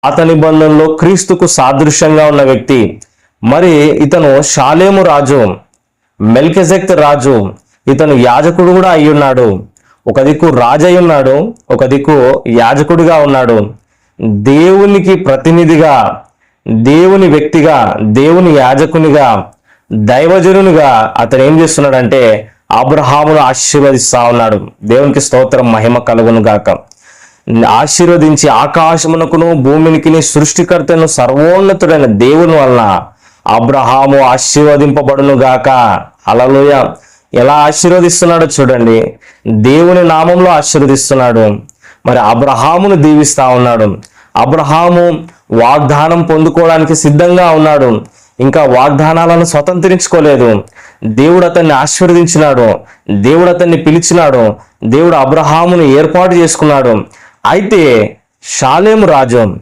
పాత నిబంధనలో క్రీస్తుకు సాదృశ్యంగా ఉన్న వ్యక్తి. మరి ఇతను షాలేము రాజు, మెల్కిజెదెకు రాజు. ఇతను యాజకుడు కూడా అయి ఉన్నాడు. ఒక దిక్కు రాజు అయి ఉన్నాడు, ఒక దిక్కు యాజకుడిగా ఉన్నాడు. దేవునికి ప్రతినిధిగా, దేవుని వ్యక్తిగా, దేవుని యాజకునిగా, దైవజనునిగా అతను ఏం చేస్తున్నాడంటే అబ్రహామును ఆశీర్వదిస్తా ఉన్నాడు. దేవునికి స్తోత్రం, మహిమ కలుగును గాక. ఆశీర్వదించి ఆకాశమునకును భూమికి సృష్టికర్తను సర్వోన్నతుడైన దేవుని వలన అబ్రహాము ఆశీర్వదింపబడును గాక. హల్లెలూయ. ఎలా ఆశీర్వదిస్తున్నాడో చూడండి. దేవుని నామంలో ఆశీర్వదిస్తున్నాడు. మరి అబ్రహామును దీవిస్తా ఉన్నాడు. అబ్రహాము వాగ్దానం పొందుకోవడానికి సిద్ధంగా ఉన్నాడు. ఇంకా వాగ్దానాలను స్వతంత్రించుకోలేదు. దేవుడు అతన్ని ఆశీర్వదించినాడు, దేవుడు అతన్ని పిలిచినాడు, దేవుడు అబ్రహామును ఏర్పాటు చేసుకున్నాడు. అయితే షాలేము రాజు